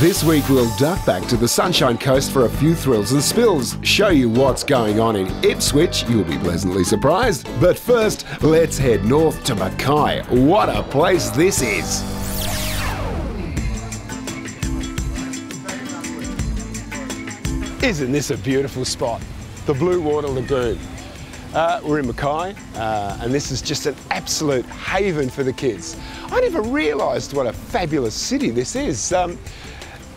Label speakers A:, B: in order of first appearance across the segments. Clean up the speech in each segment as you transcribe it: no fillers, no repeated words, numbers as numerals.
A: This week we'll duck back to the Sunshine Coast for a few thrills and spills, show you what's going on in Ipswich, you'll be pleasantly surprised. But first, let's head north to Mackay. What a place this is! Isn't this a beautiful spot? The Blue Water Lagoon. We're in Mackay, and this is just an absolute haven for the kids. I never realised what a fabulous city this is.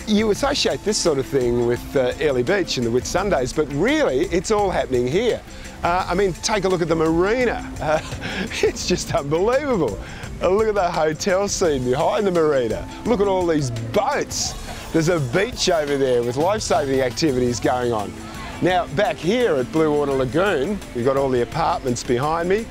A: You associate this sort of thing with Early Beach and the Whitsundays, but really it's all happening here. I mean, take a look at the marina. It's just unbelievable. Look at the hotel scene behind the marina. Look at all these boats. There's a beach over there with life-saving activities going on. Now, back here at Blue Water Lagoon, we've got all the apartments behind me,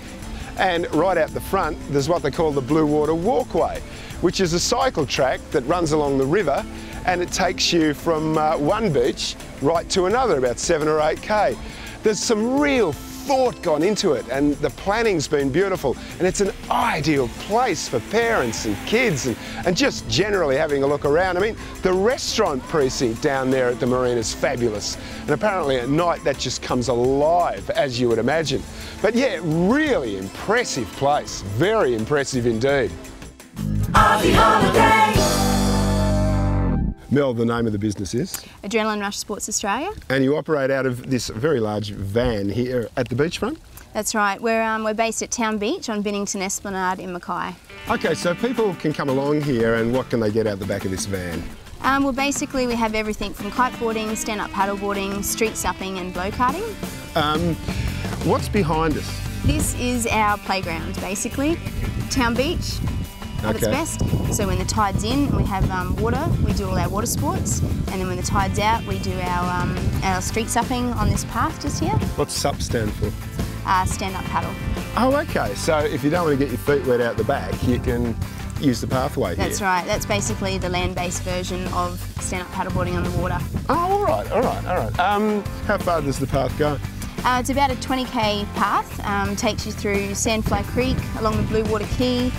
A: and right out the front, there's what they call the Blue Water Walkway, which is a cycle track that runs along the river, and it takes you from one beach right to another, about 7 or 8k. There's some real thought gone into it, and the planning's been beautiful, and it's an ideal place for parents and kids and just generally having a look around. I mean, the restaurant precinct down there at the marina is fabulous, and apparently at night that just comes alive, as you would imagine. But yeah, really impressive place, very impressive indeed.
B: Ozzie Holiday.
A: Mel, the name of the business is?
C: Adrenaline Rush Sports Australia.
A: And you operate out of this very large van here at the beachfront?
C: That's right. We're based at Town Beach on Binnington Esplanade in Mackay.
A: Okay, so people can come along here, and what can they get out the back of this van?
C: Well, basically we have everything from kiteboarding, stand-up paddleboarding, street supping and blow karting.
A: What's behind us?
C: This is our playground, basically. Town Beach. At its best. So when the tide's in, we have water, we do all our water sports, and then when the tide's out, we do our street supping on this path just here.
A: What's SUP stand for?
C: Stand-up paddle.
A: Oh, okay. So if you don't want to get your feet wet out the back, you can use the pathway here.
C: That's right. That's basically the land-based version of stand-up paddleboarding on the water.
A: Oh, all right, all right, all right. How far does the path go?
C: It's about a 20k path, takes you through Sandfly Creek, along the Blue Water Quay,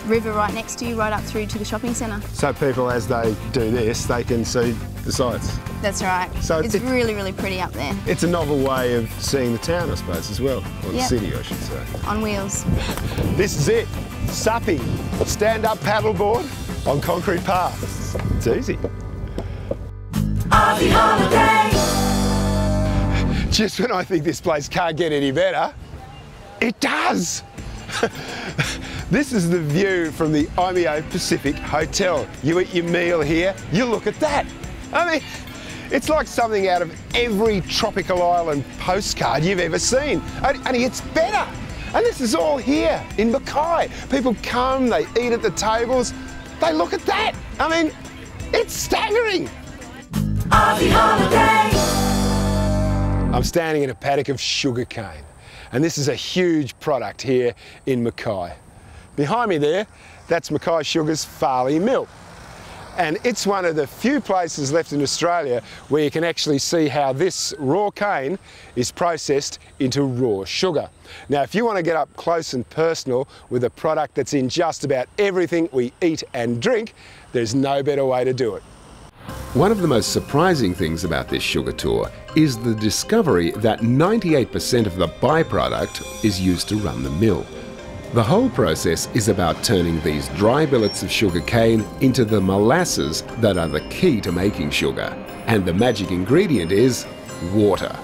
C: river right next to you, right up through to the shopping centre. So
A: people, as they do this, they can see the sights?
C: That's right. So it's really, really pretty up there.
A: It's a novel way of seeing the town, I suppose, as well, or the city, I should say.
C: On wheels.
A: This is it, supping, stand-up paddleboard on concrete paths. It's easy.
B: Ozzie Holiday.
A: Just when I think this place can't get any better, it does! This is the view from the Ipswich Pacific Hotel. You eat your meal here, you look at that. I mean, it's like something out of every tropical island postcard you've ever seen. Only it's better. And this is all here in Mackay. People come, they eat at the tables, they look at that. I mean, it's staggering.
B: Ozzie Holiday.
A: I'm standing in a paddock of sugarcane, and this is a huge product here in Mackay. Behind me there, that's Mackay Sugar's Farley Mill. And it's one of the few places left in Australia where you can actually see how this raw cane is processed into raw sugar. Now, if you want to get up close and personal with a product that's in just about everything we eat and drink, there's no better way to do it. One of the most surprising things about this sugar tour is the discovery that 98% of the byproduct is used to run the mill. The whole process is about turning these dry billets of sugar cane into the molasses that are the key to making sugar. And the magic ingredient is water.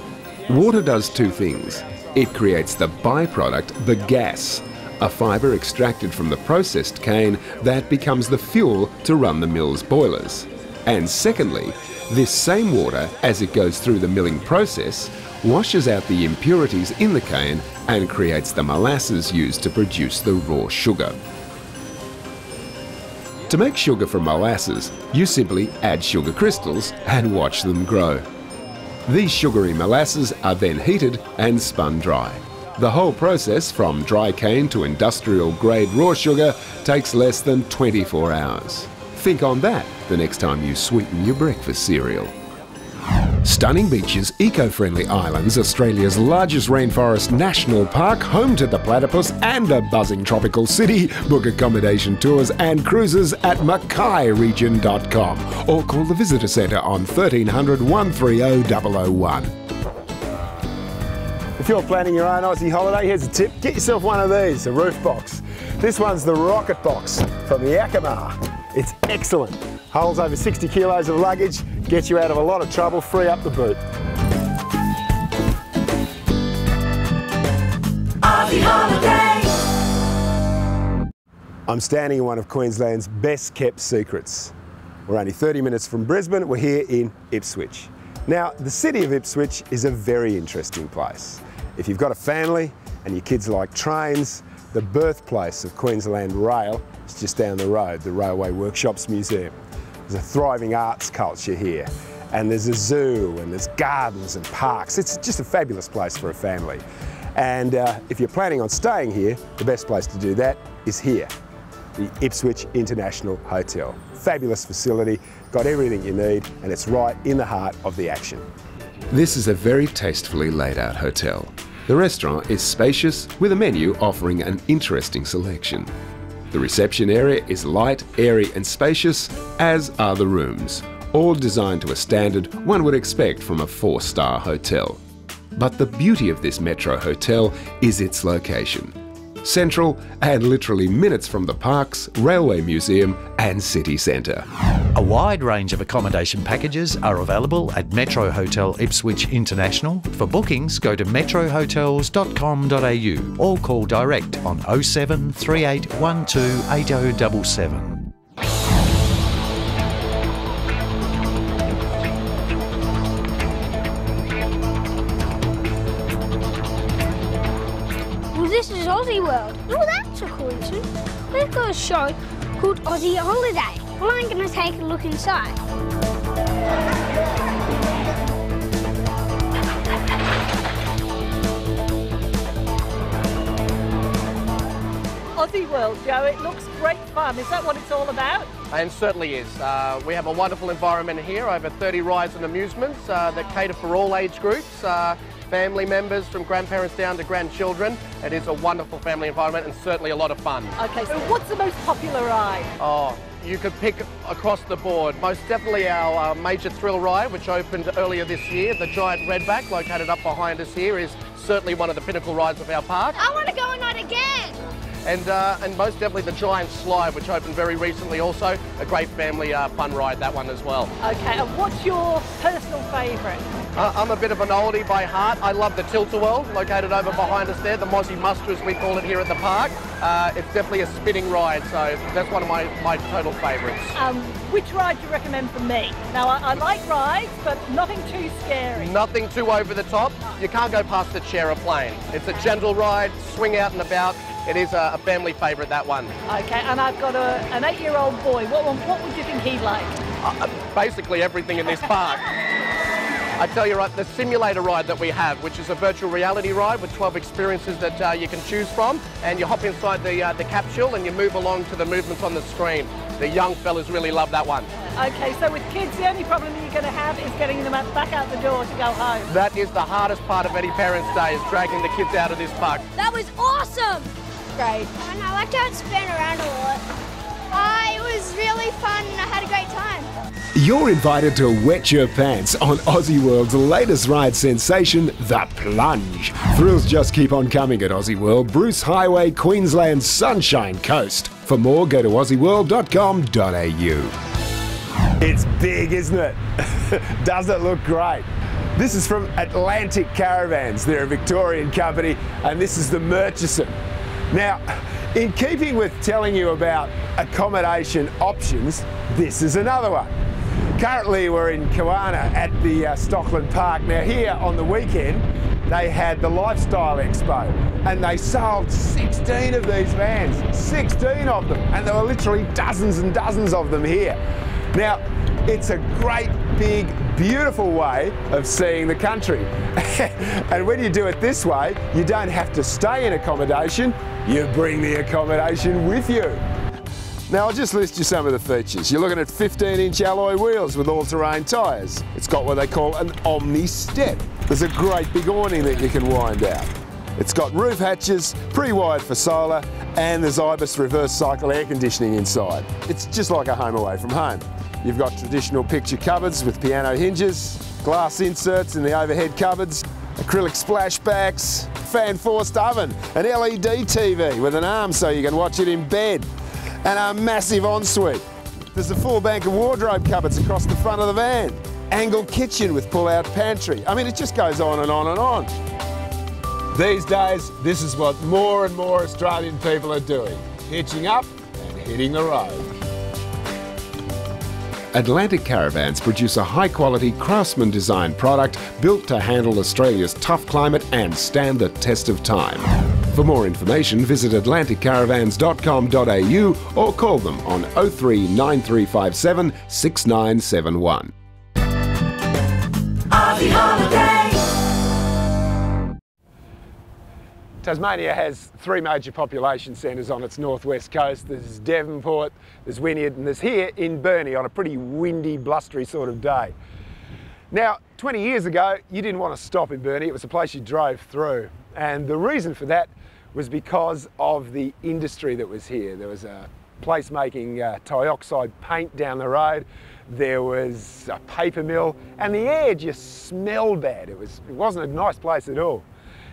A: Water does two things. It creates the byproduct, the gas, a fibre extracted from the processed cane that becomes the fuel to run the mill's boilers. And secondly, this same water, as it goes through the milling process, washes out the impurities in the cane and creates the molasses used to produce the raw sugar. To make sugar from molasses, you simply add sugar crystals and watch them grow. These sugary molasses are then heated and spun dry. The whole process, from dry cane to industrial-grade raw sugar, takes less than 24 hours. Think on that the next time you sweeten your breakfast cereal. Stunning beaches, eco-friendly islands, Australia's largest rainforest national park, home to the platypus and a buzzing tropical city. Book accommodation tours and cruises at mackayregion.com or call the visitor centre on 1300 130 001. If you're planning your own Aussie holiday, here's a tip. Get yourself one of these, a roof box. This one's the Rocket Box from Yakima. It's excellent. Holds over 60 kilos of luggage, gets you out of a lot of trouble, free up the boot.
B: Aussie holiday.
A: I'm standing in one of Queensland's best kept secrets. We're only 30 minutes from Brisbane, we're here in Ipswich. Now, the city of Ipswich is a very interesting place. If you've got a family and your kids like trains, the birthplace of Queensland Rail is just down the road, the Railway Workshops Museum. There's a thriving arts culture here, and there's a zoo, and there's gardens and parks. It's just a fabulous place for a family. And if you're planning on staying here, the best place to do that is here, the Ipswich International Hotel. Fabulous facility, got everything you need, and it's right in the heart of the action. This is a very tastefully laid out hotel. The restaurant is spacious with a menu offering an interesting selection. The reception area is light, airy and spacious, as are the rooms, all designed to a standard one would expect from a 4-star hotel. But the beauty of this metro hotel is its location. Central and literally minutes from the parks, railway museum and city centre.
D: A wide range of accommodation packages are available at Metro Hotel Ipswich International. For bookings, go to metrohotels.com.au or call direct on 07 38 12 8077.
E: This is Aussie World. Oh, that's a coincidence. They've got a show called Aussie Holiday. Well, I'm going to take a look inside.
F: Aussie World, Joe, it looks great fun. Is that what it's all about?
G: And certainly is. We have a wonderful environment here, over 30 rides and amusements that cater for all age groups. Family members from grandparents down to grandchildren. It is a wonderful family environment and certainly a lot of fun.
F: Okay, so what's the most popular ride?
G: Oh, you could pick across the board. Most definitely our major thrill ride, which opened earlier this year. The giant redback, located up behind us here, is certainly one of the pinnacle rides of our park.
E: I want to go on that again.
G: And most definitely the giant slide, which opened very recently also. A great family fun ride, that one as well.
F: Okay, and what's your personal favourite?
G: I'm a bit of an oldie by heart. I love the Tilt-A-Whirl, located over behind us there, the Mozzie Muster as we call it here at the park. It's definitely a spinning ride, so that's one of my total favourites.
F: Which ride do you recommend for me? Now, I like rides, but nothing too scary.
G: Nothing too over the top. You can't go past the chair plane. It's a gentle ride, swing out and about. It is a family favourite, that one.
F: Okay, and I've got an 8-year-old boy. What would you think he'd like?
G: Basically everything in this park. I tell you right, the simulator ride that we have, which is a virtual reality ride with 12 experiences that you can choose from, and you hop inside the capsule and you move along to the movements on the screen. The young fellas really love that one.
F: Okay, so with kids, the only problem you're going to have is getting them back out the door to go home.
G: That is the hardest part of any parent's day, is dragging the kids out of this park.
E: That was awesome.
F: Great.
E: And I liked how it spun around a lot. It was really fun and I had a great time.
A: You're invited to wet your pants on Aussie World's latest ride sensation, The Plunge. Thrills just keep on coming at Aussie World, Bruce Highway, Queensland's Sunshine Coast. For more, go to aussieworld.com.au. It's big, isn't it? Doesn't it look great? This is from Atlantic Caravans. They're a Victorian company, and this is the Murchison. Now, in keeping with telling you about accommodation options, this is another one. Currently we're in Kawana at the Stockland Park. Now here on the weekend they had the Lifestyle Expo and they sold 16 of these vans, 16 of them, and there were literally dozens and dozens of them here. Now it's a great, big, beautiful way of seeing the country. And when you do it this way, you don't have to stay in accommodation, you bring the accommodation with you. Now I'll just list you some of the features. You're looking at 15-inch alloy wheels with all-terrain tyres. It's got what they call an omni-step. There's a great big awning that you can wind out. It's got roof hatches, pre-wired for solar, and there's IBIS reverse cycle air conditioning inside. It's just like a home away from home. You've got traditional picture cupboards with piano hinges, glass inserts in the overhead cupboards, acrylic splashbacks, fan-forced oven, an LED TV with an arm so you can watch it in bed, and a massive ensuite. There's a full bank of wardrobe cupboards across the front of the van, angled kitchen with pull-out pantry. I mean, it just goes on and on and on. These days, this is what more and more Australian people are doing, hitching up and hitting the road. Atlantic Caravans produce a high-quality craftsman-designed product built to handle Australia's tough climate and stand the test of time. For more information, visit atlanticcaravans.com.au or call them on 03 9357 6971.
B: Ozzie Holiday.
A: Tasmania has three major population centres on its northwest coast. There's Devonport, there's Wynyard, and there's here in Burnie on a pretty windy, blustery sort of day. Now, 20 years ago, you didn't want to stop in Burnie. It was a place you drove through. And the reason for that was because of the industry that was here. There was a place making dioxide paint down the road. There was a paper mill, and the air just smelled bad. It wasn't a nice place at all.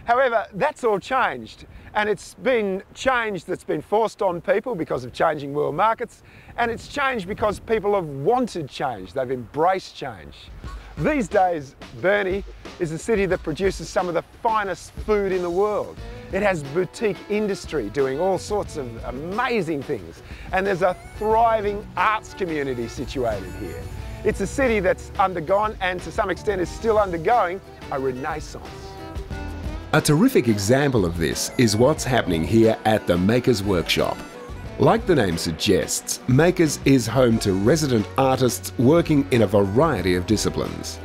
A: However, that's all changed, and it's been changed that's been forced on people because of changing world markets, and it's changed because people have wanted change. They've embraced change. These days, Burnie is a city that produces some of the finest food in the world. It has boutique industry doing all sorts of amazing things, and there's a thriving arts community situated here. It's a city that's undergone, and to some extent is still undergoing, a renaissance.
H: A terrific example of this is what's happening here at the Makers Workshop. Like the name suggests, Makers is home to resident artists working in a variety of disciplines.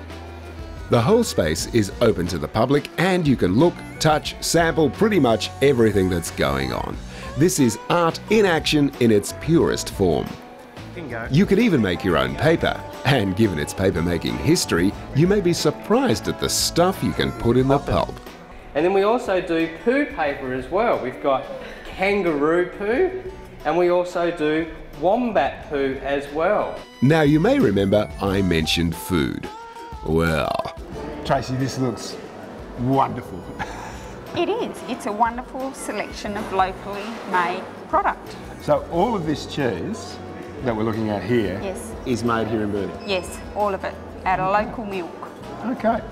H: The whole space is open to the public and you can look, touch, sample pretty much everything that's going on. This is art in action in its purest form. You can even make your own paper, and given its paper-making history, you may be surprised at the stuff you can put in the pulp.
I: And then we also do poo paper as well. We've got kangaroo poo, and we also do wombat poo as well.
H: Now you may remember I mentioned food. Well,
A: Tracy, this looks wonderful.
J: It is. It's a wonderful selection of locally made product.
A: So all of this cheese that we're looking at here is made here in Burnie?
J: Yes, all of it, out of local milk.
A: Okay.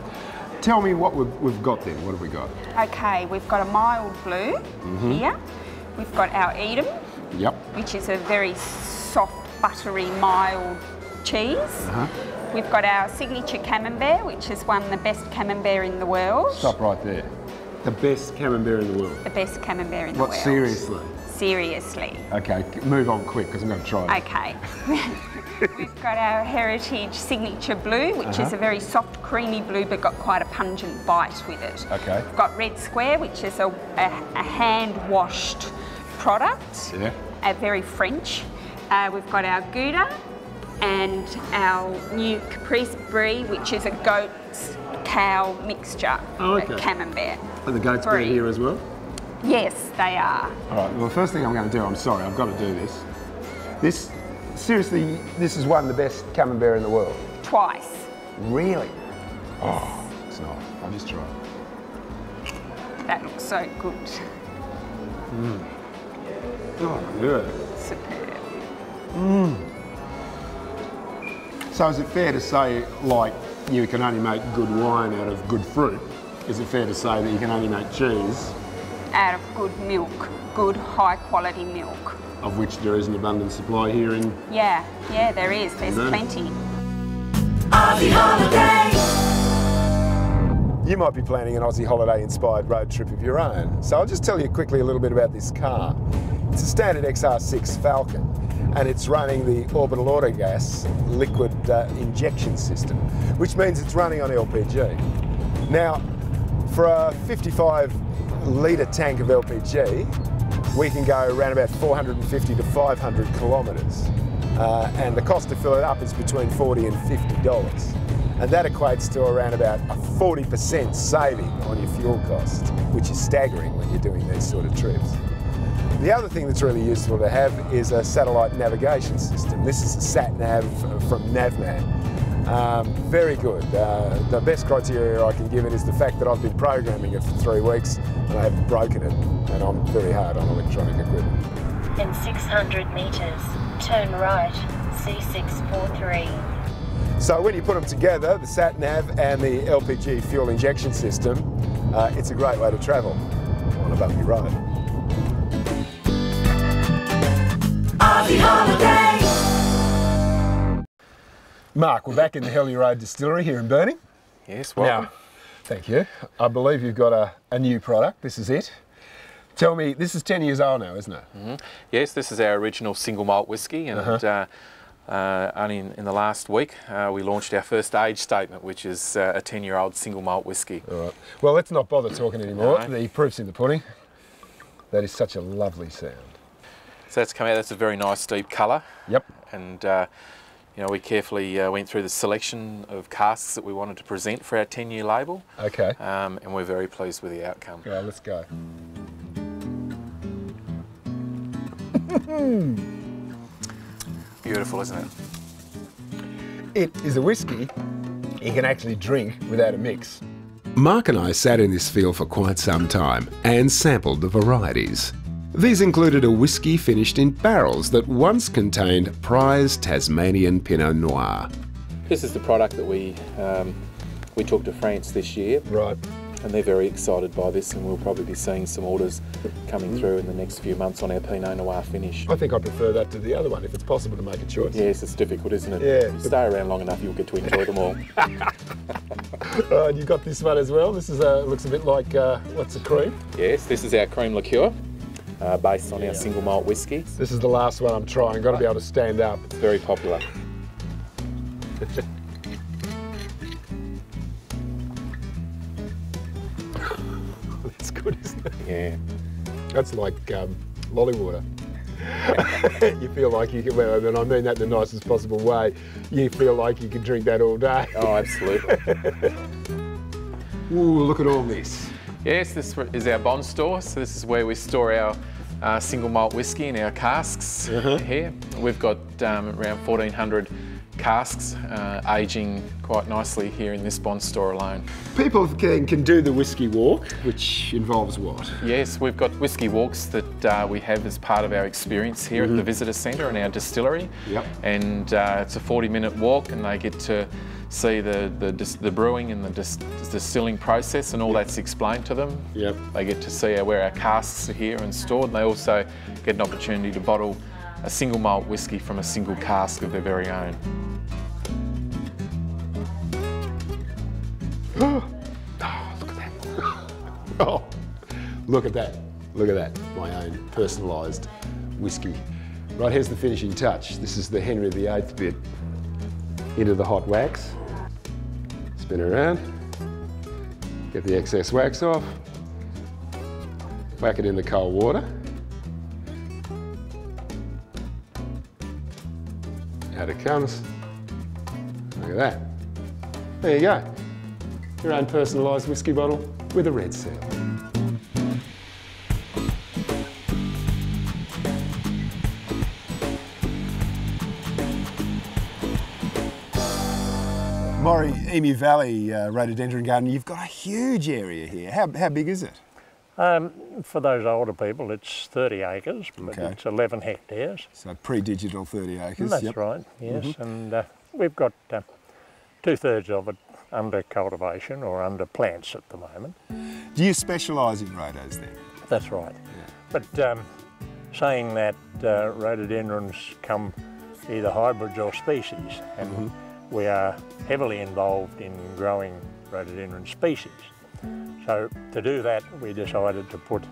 A: Tell me what we've got then. What have we got?
J: Okay, we've got a mild blue here. We've got our Edam, which is a very soft, buttery, mild cheese. We've got our signature camembert, which has won the best camembert in the world.
A: Stop right there. The best camembert in the world?
J: The best camembert in the world.
A: What, seriously?
J: Seriously.
A: Okay, move on quick because I'm going to try it.
J: Okay. We've got our Heritage Signature Blue, which is a very soft, creamy blue, but got quite a pungent bite with it.
A: Okay.
J: We've got Red Square, which is a hand-washed product, very French. We've got our Gouda and our new Caprice Brie, which is a goat-cow mixture, camembert.
A: Are the goats bred here as well?
J: Yes, they are.
A: All right, well, the first thing I'm going to do, I'm sorry, I've got to do this. Seriously, this is one of the best camembert in the world?
J: Twice.
A: Really? Oh, it's nice. I'll just try it.
J: That looks so good.
A: Oh, good.
J: Superb.
A: So is it fair to say, like, you can only make good wine out of good fruit? Is it fair to say that you can only make cheese
J: out of good milk, good high-quality milk?
A: Of which there is an abundant supply here in...
J: Yeah, there is. There's plenty.
B: Ozzie Holiday.
A: You might be planning an Aussie holiday-inspired road trip of your own, so I'll just tell you quickly a little bit about this car. It's a standard XR6 Falcon, and it's running the orbital autogas liquid injection system, which means it's running on LPG. Now, for a 55-litre tank of LPG, we can go around about 450 to 500 kilometres. And the cost to fill it up is between $40 and $50. And that equates to around about a 40% saving on your fuel costs, which is staggering when you're doing these sort of trips. The other thing that's really useful to have is a satellite navigation system. This is a sat-nav from Navman. Very good. The best criteria I can give it is the fact that I've been programming it for 3 weeks and I haven't broken it, and I'm very hard on electronic equipment.
K: In 600 metres, turn right, C643.
A: So when you put them together, the sat-nav and the LPG fuel injection system, it's a great way to travel on a bumpy road.
B: Ozzie Holiday.
A: Mark, we're back in the Helly Road Distillery here in Burnie.
L: Yes, welcome.
A: Now, thank you. I believe you've got a new product. This is it. Tell me, this is 10 years old now, isn't it?
L: Mm-hmm. Yes, this is our original single malt whisky, and only in the last week we launched our first age statement, which is a 10-year-old single malt whisky.
A: All right. Well, let's not bother talking anymore.
L: No.
A: The proof's in the pudding. That is such a lovely sound.
L: So that's come out. That's a very nice deep colour.
A: Yep.
L: And you know, we carefully went through the selection of casks that we wanted to present for our 10-year label.
A: Okay.
L: And we're very pleased with the outcome.
A: Yeah, let's go.
L: Beautiful, isn't it?
A: It is a whisky you can actually drink without a mix.
H: Mark and I sat in this field for quite some time and sampled the varieties. These included a whisky finished in barrels that once contained prized Tasmanian Pinot Noir.
L: This is the product that we took to France this year.
A: Right.
L: And they're very excited by this, and we'll probably be seeing some orders coming through in the next few months on our Pinot Noir finish.
A: I think I prefer that to the other one, if it's possible to make a choice.
L: Yes, it's difficult, isn't it?
A: Yeah.
L: If you stay around long enough, you'll get to enjoy them all.
A: And you've got this one as well. This is looks a bit like, what's a cream?
L: Yes, this is our cream liqueur, based on our single malt whisky.
A: This is the last one I'm trying. Got to be able to stand up.
L: It's very popular.
A: That's good, isn't it?
L: Yeah.
A: That's like lolly water. You feel like you can, well, and I mean that in the nicest possible way, you feel like you could drink that all day.
L: Oh, absolutely.
A: Ooh, look at all this.
L: Yes, this is our bond store. So this is where we store our single malt whisky in our casks here. We've got around 1,400 casks aging quite nicely here in this bond store alone.
A: People can do the whisky walk, which involves what?
L: Yes, we've got whisky walks that we have as part of our experience here at the visitor centre in our distillery.
A: Yep. And
L: it's a 40-minute walk, and they get to see the brewing and the distilling process, and all that's explained to them.
A: Yep.
L: They get to see where our casks are here and stored, and they also get an opportunity to bottle a single malt whisky from a single cask of their very own.
A: Oh, look at that. Oh, look at that. Look at that. My own personalised whisky. Right, here's the finishing touch. This is the Henry VIII bit. Into the hot wax. Spin around. Get the excess wax off. Whack it in the cold water. Out it comes. Look at that. There you go. Your own personalised whisky bottle with a red seal. Maury, Emu Valley rhododendron garden, you've got a huge area here. How big is it?
M: For those older people, it's 30 acres, but it's 11 hectares.
A: So pre-digital 30 acres.
M: That's right, yes. And we've got 2/3 of it under cultivation or under plants at the moment.
A: Do you specialise in rhodos then?
M: That's right. Yeah. But saying that, rhododendrons come either hybrids or species, and we are heavily involved in growing rhododendron species. So to do that, we decided to put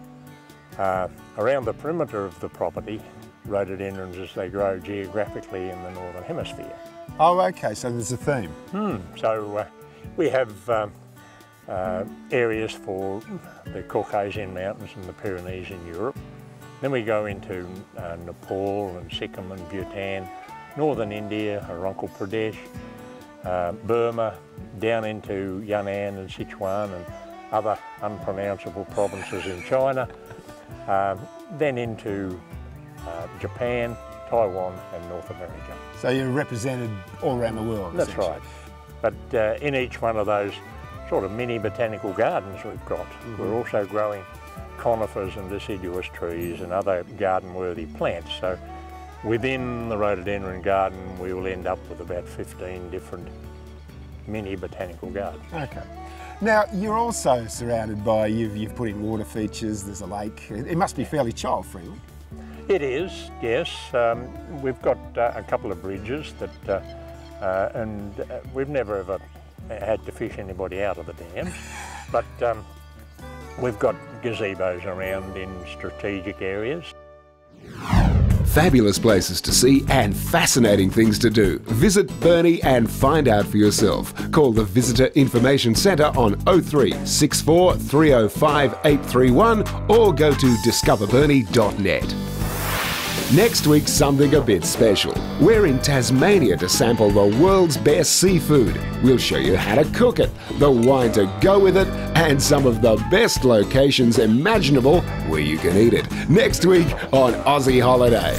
M: around the perimeter of the property rhododendrons as they grow geographically in the Northern Hemisphere.
A: Oh, okay, so there's a theme.
M: So we have areas for the Caucasian Mountains and the Pyrenees in Europe, Then we go into Nepal and Sikkim and Bhutan, northern India, Arunachal Pradesh, Burma, down into Yunnan and Sichuan and other unpronounceable provinces in China, then into Japan, Taiwan and North America.
N: So you're represented all around the world?
M: That's right. But in each one of those sort of mini botanical gardens we've got, we're also growing conifers and deciduous trees and other garden-worthy plants. So within the rhododendron garden we will end up with about 15 different mini botanical gardens.
N: Okay. Now you're also surrounded by, you've put in water features, there's a lake. It must be fairly child-friendly.
M: It is, yes. We've got a couple of bridges that, and we've never ever had to fish anybody out of the dams, but we've got gazebos around in strategic areas.
H: Fabulous places to see and fascinating things to do. Visit Burnie and find out for yourself. Call the Visitor Information Centre on 03 64 305 831 or go to discoverburnie.net. Next week, something a bit special. We're in Tasmania to sample the world's best seafood. We'll show you how to cook it, the wine to go with it, and some of the best locations imaginable where you can eat it. Next week on Aussie Holiday.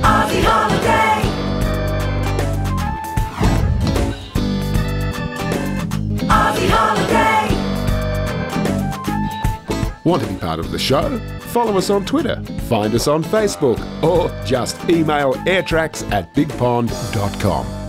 B: Aussie Holiday. Aussie Holiday.
H: Want to be part of the show? Follow us on Twitter, find us on Facebook, or just email airtracks@bigpond.com.